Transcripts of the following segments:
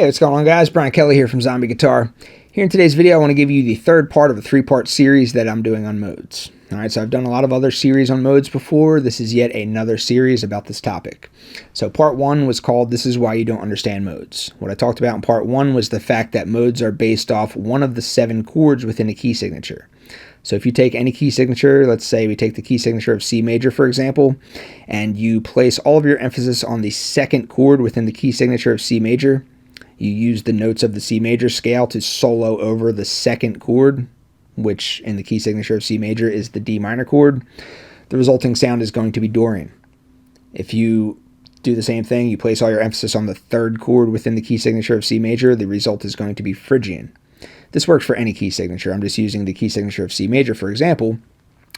Hey, what's going on, guys? Brian Kelly here from Zombie Guitar. Here in today's video, I want to give you the third part of a three-part series that I'm doing on modes. Alright, so I've done a lot of other series on modes before. This is yet another series about this topic. So part one was called This Is Why You Don't Understand Modes. What I talked about in part one was the fact that modes are based off one of the 7 chords within a key signature. So if you take any key signature, let's say we take the key signature of C major, for example, and you place all of your emphasis on the second chord within the key signature of C major, you use the notes of the C major scale to solo over the second chord, which in the key signature of C major is the D minor chord. The resulting sound is going to be Dorian. If you do the same thing, you place all your emphasis on the third chord within the key signature of C major, the result is going to be Phrygian. This works for any key signature. I'm just using the key signature of C major, for example,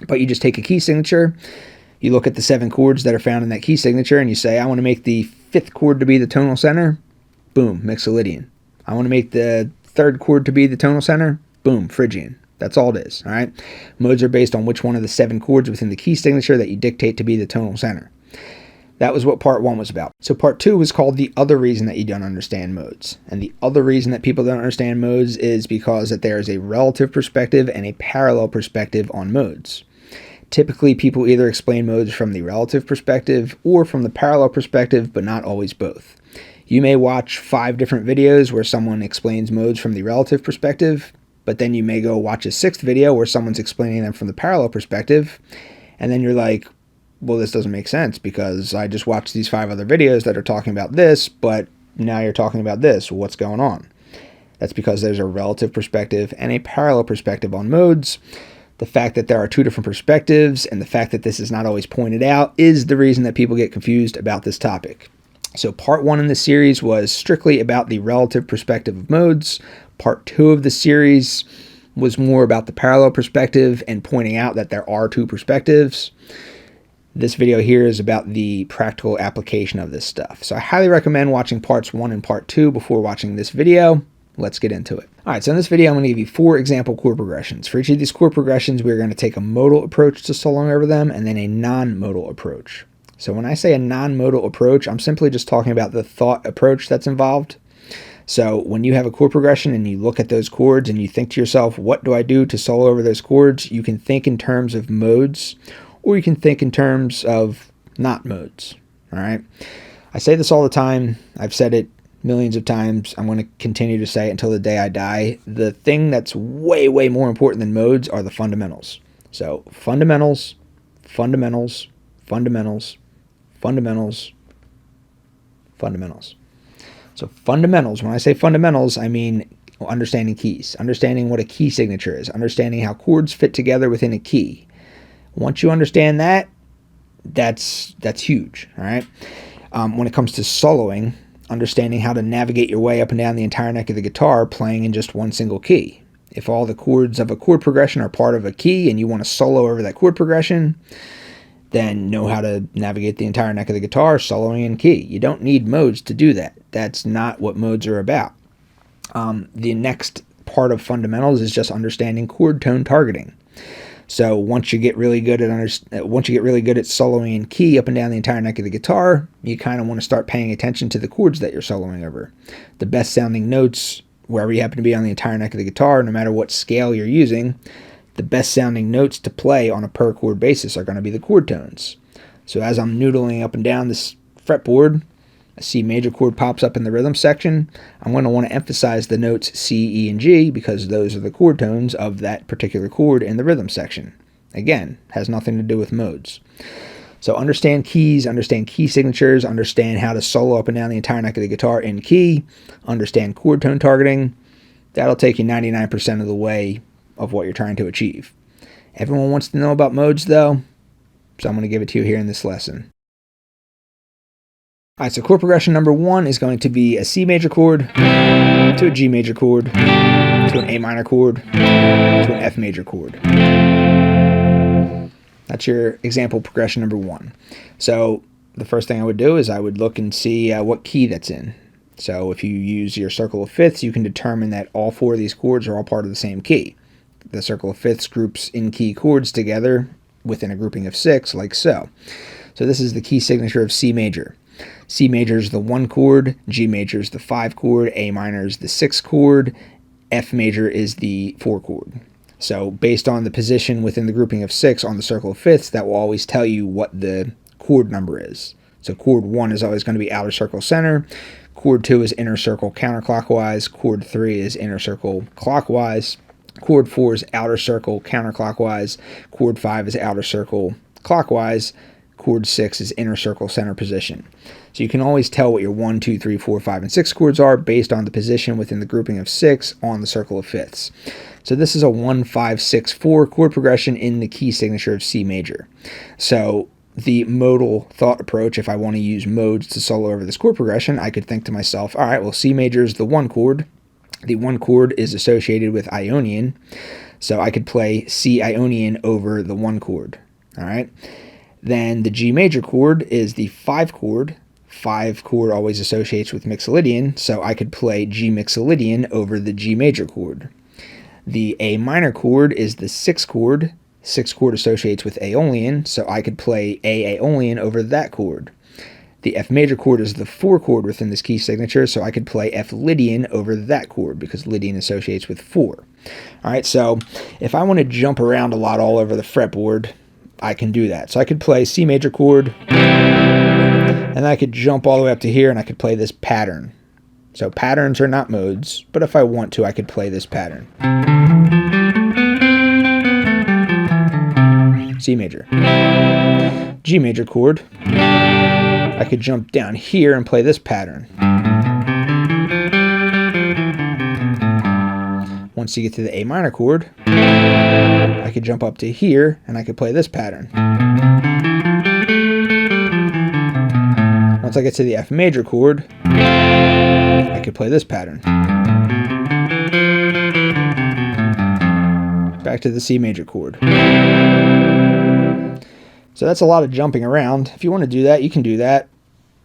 but you just take a key signature, you look at the 7 chords that are found in that key signature, and you say, I want to make the 5th chord to be the tonal center. Boom, Mixolydian. I want to make the 3rd chord to be the tonal center. Boom, Phrygian. That's all it is, all right? Modes are based on which one of the 7 chords within the key signature that you dictate to be the tonal center. That was what part 1 was about. So part 2 was called The Other Reason That You Don't Understand Modes. And the other reason that people don't understand modes is because that there is a relative perspective and a parallel perspective on modes. Typically, people either explain modes from the relative perspective or from the parallel perspective, but not always both. You may watch 5 different videos where someone explains modes from the relative perspective, but then you may go watch a 6th video where someone's explaining them from the parallel perspective, and then you're like, well, this doesn't make sense because I just watched these 5 other videos that are talking about this, but now you're talking about this. What's going on? That's because there's a relative perspective and a parallel perspective on modes. The fact that there are 2 different perspectives and the fact that this is not always pointed out is the reason that people get confused about this topic. So part 1 in this series was strictly about the relative perspective of modes. Part 2 of the series was more about the parallel perspective and pointing out that there are 2 perspectives. This video here is about the practical application of this stuff. So I highly recommend watching parts 1 and part 2 before watching this video. Let's get into it. Alright, so in this video I'm going to give you 4 example chord progressions. For each of these chord progressions, we're going to take a modal approach to soloing over them and then a non-modal approach. So when I say a non-modal approach, I'm simply just talking about the thought approach that's involved. So when you have a chord progression and you look at those chords and you think to yourself, what do I do to solo over those chords? You can think in terms of modes, or you can think in terms of not modes. All right. I say this all the time. I've said it millions of times. I'm going to continue to say it until the day I die. The thing that's way, way more important than modes are the fundamentals. So fundamentals, fundamentals, fundamentals, fundamentals, fundamentals. So fundamentals, when I say fundamentals, I mean understanding keys, understanding what a key signature is, understanding how chords fit together within a key. Once you understand that, that's huge, all right? When it comes to soloing, understanding how to navigate your way up and down the entire neck of the guitar playing in just one single key. If all the chords of a chord progression are part of a key and you want to solo over that chord progression, then know how to navigate the entire neck of the guitar soloing in key. You don't need modes to do that. That's not what modes are about. The next part of fundamentals is just understanding chord tone targeting. So once you get really good at soloing in key up and down the entire neck of the guitar, you kind of want to start paying attention to the chords that you're soloing over. The best sounding notes, wherever you happen to be on the entire neck of the guitar, no matter what scale you're using, the best sounding notes to play on a per chord basis are going to be the chord tones. So as I'm noodling up and down this fretboard, a C major chord pops up in the rhythm section. I'm going to want to emphasize the notes C, E, and G because those are the chord tones of that particular chord in the rhythm section. Again, has nothing to do with modes. So understand keys, understand key signatures, understand how to solo up and down the entire neck of the guitar in key, understand chord tone targeting. That'll take you 99% of the way of what you're trying to achieve. Everyone wants to know about modes though, so I'm going to give it to you here in this lesson. Alright, so chord progression number 1 is going to be a C major chord to a G major chord to an A minor chord to an F major chord. That's your example progression number 1. So the first thing I would do is I would look and see what key that's in. So if you use your circle of fifths, you can determine that all 4 of these chords are all part of the same key. The circle of fifths groups in key chords together within a grouping of 6, like so. So this is the key signature of C major. C major is the 1 chord, G major is the 5 chord, A minor is the 6 chord, F major is the 4 chord. So based on the position within the grouping of 6 on the circle of fifths, that will always tell you what the chord number is. So chord 1 is always going to be outer circle center, chord 2 is inner circle counterclockwise, chord 3 is inner circle clockwise, chord 4 is outer circle counterclockwise, chord 5 is outer circle clockwise, chord 6 is inner circle center position. So you can always tell what your 1, 2, 3, 4, 5, and 6 chords are based on the position within the grouping of 6 on the circle of fifths. So this is a 1, 5, 6, 4 chord progression in the key signature of C major. So the modal thought approach, if I want to use modes to solo over this chord progression, I could think to myself, all right, well, C major is the 1 chord. The 1 chord is associated with Ionian, so I could play C Ionian over the 1 chord. All right. Then the G major chord is the 5 chord. 5 chord always associates with Mixolydian, so I could play G Mixolydian over the G major chord. The A minor chord is the 6 chord. 6 chord associates with Aeolian, so I could play A Aeolian over that chord. The F major chord is the 4 chord within this key signature, so I could play F Lydian over that chord because Lydian associates with 4. All right, so if I want to jump around a lot all over the fretboard, I can do that. So I could play C major chord, and I could jump all the way up to here, and I could play this pattern. So patterns are not modes, but if I want to, I could play this pattern. C major. G major chord. I could jump down here and play this pattern. Once you get to the A minor chord, I could jump up to here and I could play this pattern. Once I get to the F major chord, I could play this pattern. Back to the C major chord. So that's a lot of jumping around. If you want to do that, you can do that.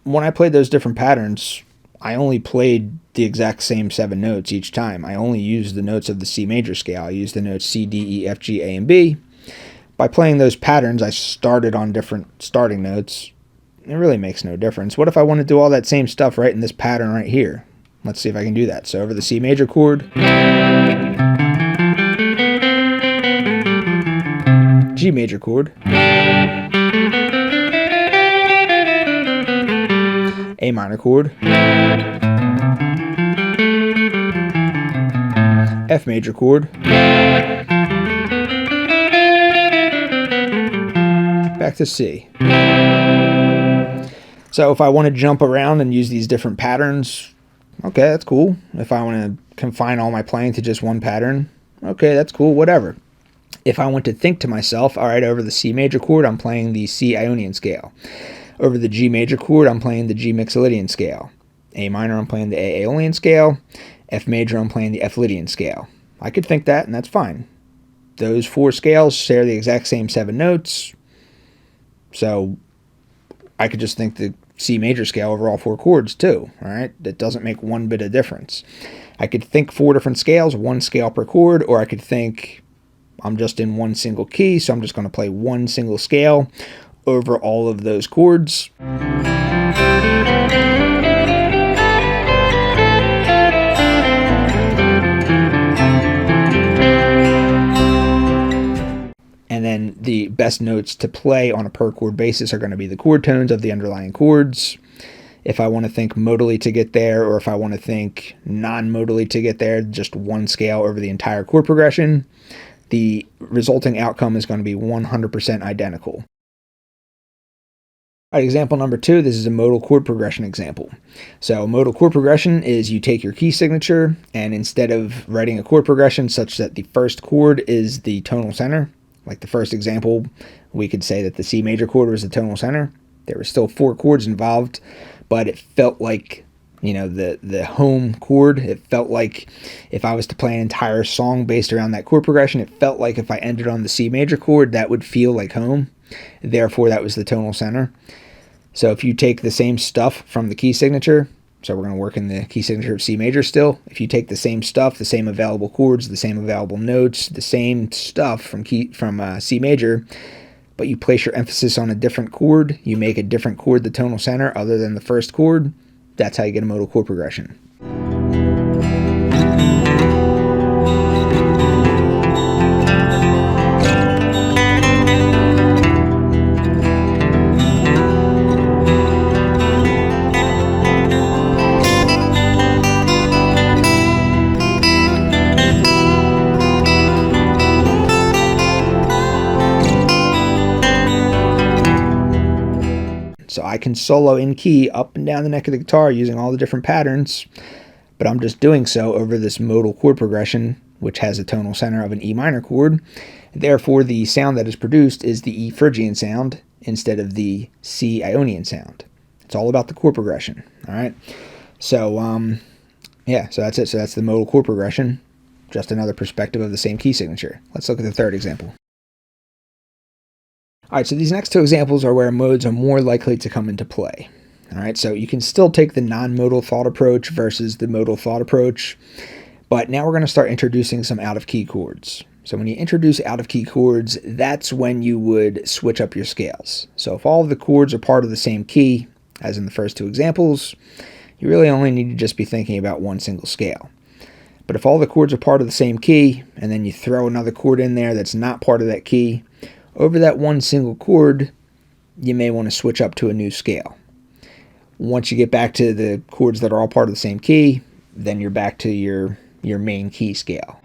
When I played those different patterns, I only played the exact same 7 notes each time. I only used the notes of the C major scale. I used the notes C, D, E, F, G, A, and B. By playing those patterns, I started on different starting notes. It really makes no difference. What if I want to do all that same stuff right in this pattern right here? Let's see if I can do that. So over the C major chord, G major chord, A minor chord, F major chord, back to C. So if I want to jump around and use these different patterns, okay, that's cool. If I want to confine all my playing to just one pattern, okay, that's cool, whatever. If I want to think to myself, all right, over the C major chord, I'm playing the C Ionian scale. Over the G major chord, I'm playing the G Mixolydian scale. A minor, I'm playing the A Aeolian scale. F major, I'm playing the F Lydian scale. I could think that, and that's fine. Those 4 scales share the exact same 7 notes, so I could just think the C major scale over all 4 chords too, all right? That doesn't make one bit of difference. I could think 4 different scales, 1 scale per chord, or I could think I'm just in one single key, so I'm just going to play one single scale over all of those chords. And then the best notes to play on a per chord basis are going to be the chord tones of the underlying chords. If I want to think modally to get there, or if I want to think non-modally to get there, just one scale over the entire chord progression, the resulting outcome is going to be 100% identical. All right, example number 2, this is a modal chord progression example. So modal chord progression is you take your key signature, and instead of writing a chord progression such that the first chord is the tonal center, like the first example, we could say that the C major chord was the tonal center. There were still 4 chords involved, but it felt like, you know, the home chord. It felt like if I was to play an entire song based around that chord progression, it felt like if I ended on the C major chord, that would feel like home. Therefore, that was the tonal center. So if you take the same stuff from the key signature, so we're going to work in the key signature of C major still. If you take the same stuff, the same available chords, the same available notes, the same stuff from C major, but you place your emphasis on a different chord, you make a different chord the tonal center other than the first chord, that's how you get a modal chord progression. So I can solo in key up and down the neck of the guitar using all the different patterns, but I'm just doing so over this modal chord progression, which has a tonal center of an E minor chord. Therefore, the sound that is produced is the E Phrygian sound instead of the C Ionian sound. It's all about the chord progression, all right? So, yeah, so that's it. So that's the modal chord progression, just another perspective of the same key signature. Let's look at the third example. All right, so these next two examples are where modes are more likely to come into play. All right, so you can still take the non-modal thought approach versus the modal thought approach, but now we're going to start introducing some out-of-key chords. So when you introduce out-of-key chords, that's when you would switch up your scales. So if all of the chords are part of the same key, as in the first two examples, you really only need to just be thinking about one single scale. But if all the chords are part of the same key, and then you throw another chord in there that's not part of that key, over that one single chord, you may want to switch up to a new scale. Once you get back to the chords that are all part of the same key, then you're back to your main key scale.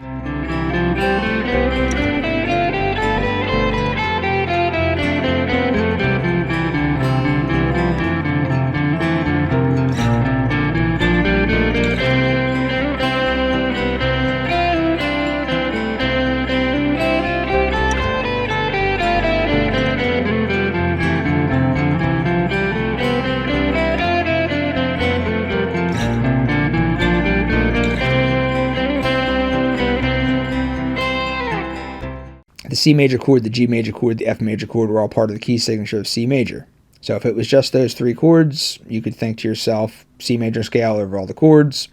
The C major chord, the G major chord, the F major chord were all part of the key signature of C major. So if it was just those three chords, you could think to yourself, C major scale over all the chords,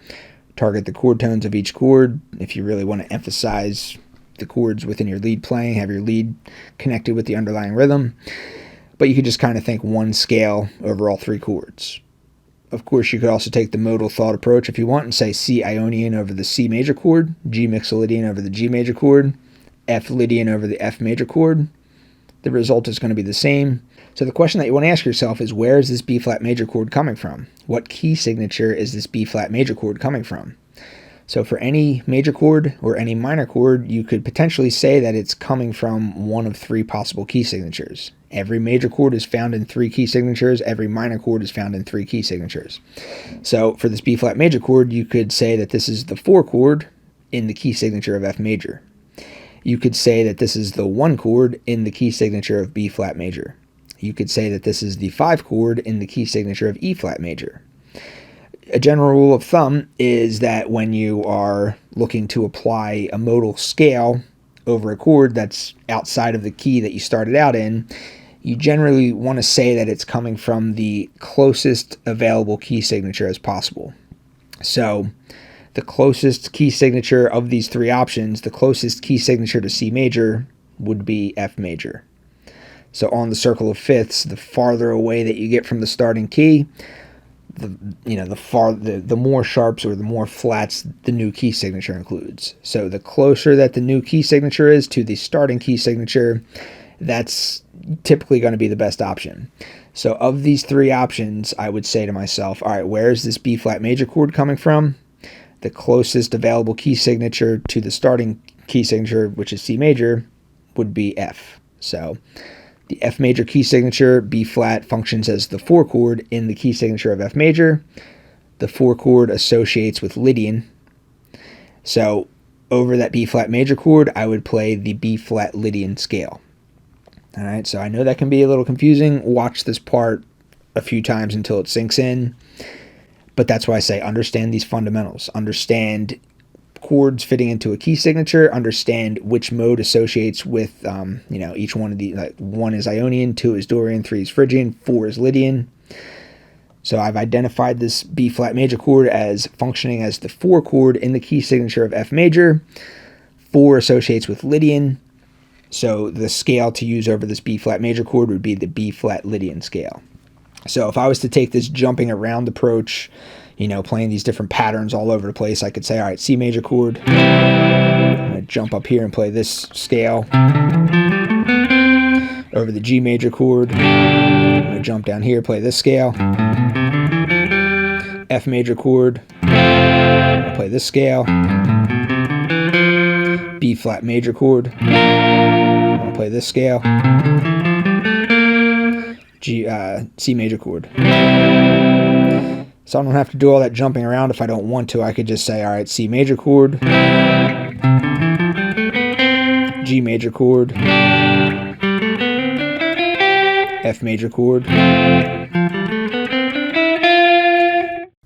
target the chord tones of each chord. If you really want to emphasize the chords within your lead playing, have your lead connected with the underlying rhythm. But you could just kind of think one scale over all three chords. Of course, you could also take the modal thought approach if you want and say C Ionian over the C major chord, G Mixolydian over the G major chord, F Lydian over the F major chord. The result is going to be the same. So the question that you want to ask yourself is, where is this B flat major chord coming from? What key signature is this B flat major chord coming from? So for any major chord or any minor chord, you could potentially say that it's coming from one of three possible key signatures. Every major chord is found in three key signatures. Every minor chord is found in three key signatures. So for this B flat major chord, you could say that this is the 4 chord in the key signature of F major. You could say that this is the 1 chord in the key signature of B flat major. You could say that this is the 5 chord in the key signature of E flat major. A general rule of thumb is that when you are looking to apply a modal scale over a chord that's outside of the key that you started out in, you generally want to say that it's coming from the closest available key signature as possible. So the closest key signature of these three options, the closest key signature to C major would be F major. So on the circle of fifths, the farther away that you get from the starting key, the more sharps or the more flats the new key signature includes. So the closer that the new key signature is to the starting key signature, that's typically going to be the best option. So of these three options, I would say to myself, all right, where is this B flat major chord coming from? The closest available key signature to the starting key signature, which is C major, would be F. So the F major key signature, B flat, functions as the 4 chord in the key signature of F major. The 4 chord associates with Lydian. So over that B flat major chord, I would play the B flat Lydian scale. All right, so I know that can be a little confusing. Watch this part a few times until it sinks in. But that's why I say understand these fundamentals. Understand chords fitting into a key signature. Understand which mode associates with, each one of the, like 1 is Ionian, 2 is Dorian, 3 is Phrygian, 4 is Lydian. So I've identified this B flat major chord as functioning as the 4 chord in the key signature of F major. 4 associates with Lydian. So the scale to use over this B flat major chord would be the B flat Lydian scale. So if I was to take this jumping around approach, playing these different patterns all over the place, I could say, all right, C major chord. I'm going to jump up here and play this scale over the G major chord. I'm going to jump down here, play this scale. F major chord. I'll play this scale. B flat major chord. I'll play this scale. C major chord. So I don't have to do all that jumping around if I don't want to. I could just say, all right, C major chord, G major chord, F major chord,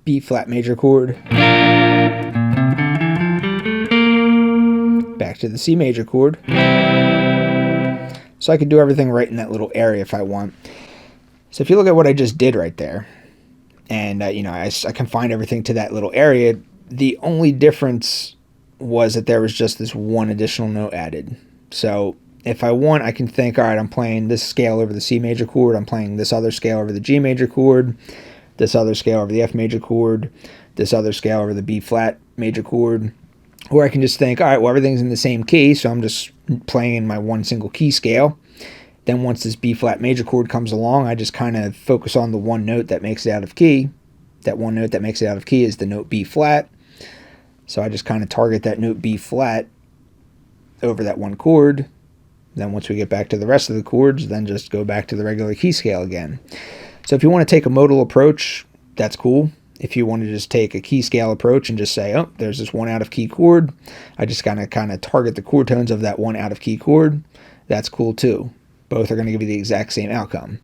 B flat major chord, back to the C major chord. So I could do everything right in that little area if I want. So if you look at what I just did right there, and I confined everything to that little area, the only difference was that there was just this one additional note added. So if I want, I can think, all right, I'm playing this scale over the C major chord, I'm playing this other scale over the G major chord, this other scale over the F major chord, this other scale over the B flat major chord. Or I can just think, all right, well, everything's in the same key, so I'm just playing in my one single key scale. Then once this B flat major chord comes along, I just kind of focus on the one note that makes it out of key. That one note that makes it out of key is the note B flat. So I just kind of target that note B flat over that one chord. Then once we get back to the rest of the chords, then just go back to the regular key scale again. So if you want to take a modal approach, that's cool. If you want to just take a key scale approach and just say, oh, there's this one out of key chord, I just kind of target the chord tones of that one out of key chord, that's cool too. Both are going to give you the exact same outcome.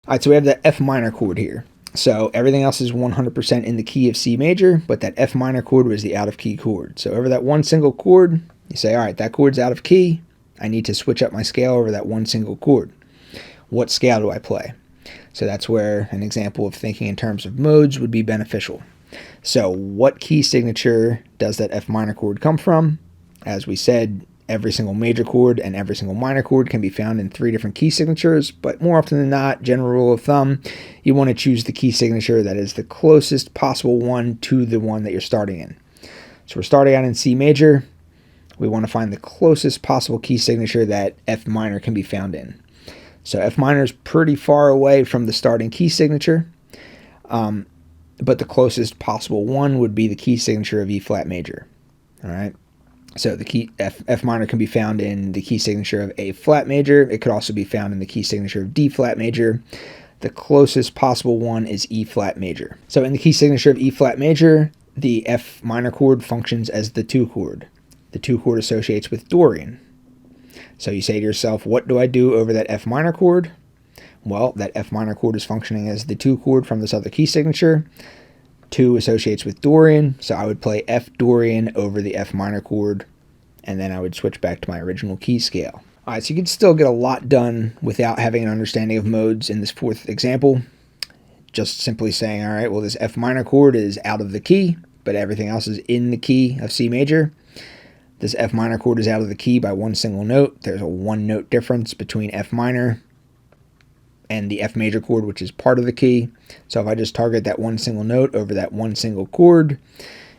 All right, so we have the F minor chord here. So everything else is 100% in the key of C major, but that F minor chord was the out of key chord. So over that one single chord, you say, all right, that chord's out of key. I need to switch up my scale over that one single chord. What scale do I play? So that's where an example of thinking in terms of modes would be beneficial. So what key signature does that F minor chord come from? As we said, every single major chord and every single minor chord can be found in 3 different key signatures, but more often than not, general rule of thumb, you want to choose the key signature that is the closest possible one to the one that you're starting in. So we're starting out in C major. We want to find the closest possible key signature that F minor can be found in. So F minor is pretty far away from the starting key signature, but the closest possible one would be the key signature of E flat major. All right. So the key F minor can be found in the key signature of A flat major. It could also be found in the key signature of D flat major. The closest possible one is E flat major. So in the key signature of E flat major, the F minor chord functions as the 2 chord. The 2 chord associates with Dorian. So you say to yourself, what do I do over that F minor chord? Well, that F minor chord is functioning as the 2 chord from this other key signature. 2 associates with Dorian, so I would play F Dorian over the F minor chord, and then I would switch back to my original key scale. All right, so you can still get a lot done without having an understanding of modes in this 4th example. Just simply saying, all right, well, this F minor chord is out of the key, but everything else is in the key of C major. This F minor chord is out of the key by one single note. There's a 1 note difference between F minor and the F major chord, which is part of the key. So if I just target that one single note over that one single chord,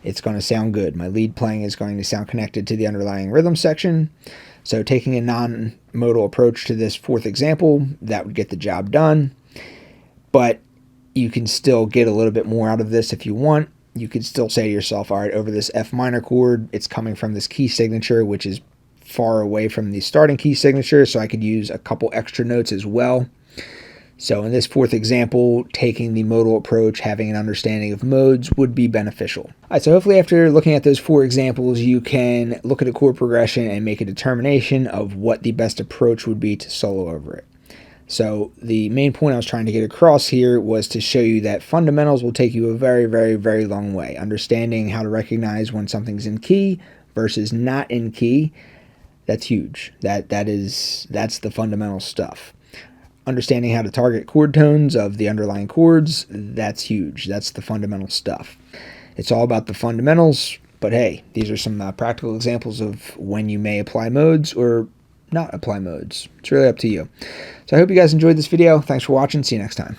it's going to sound good. My lead playing is going to sound connected to the underlying rhythm section. So taking a non-modal approach to this 4th example, that would get the job done. But you can still get a little bit more out of this if you want. You could still say to yourself, all right, over this F minor chord, it's coming from this key signature, which is far away from the starting key signature, so I could use a couple extra notes as well. So in this fourth example, taking the modal approach, having an understanding of modes would be beneficial. All right, so hopefully after looking at those 4 examples, you can look at a chord progression and make a determination of what the best approach would be to solo over it. So the main point I was trying to get across here was to show you that fundamentals will take you a very, very, very long way. Understanding how to recognize when something's in key versus not in key, that's huge. That's the fundamental stuff. Understanding how to target chord tones of the underlying chords, that's huge. That's the fundamental stuff. It's all about the fundamentals, but hey, these are some practical examples of when you may apply modes or not apply modes. It's really up to you. So I hope you guys enjoyed this video. Thanks for watching. See you next time.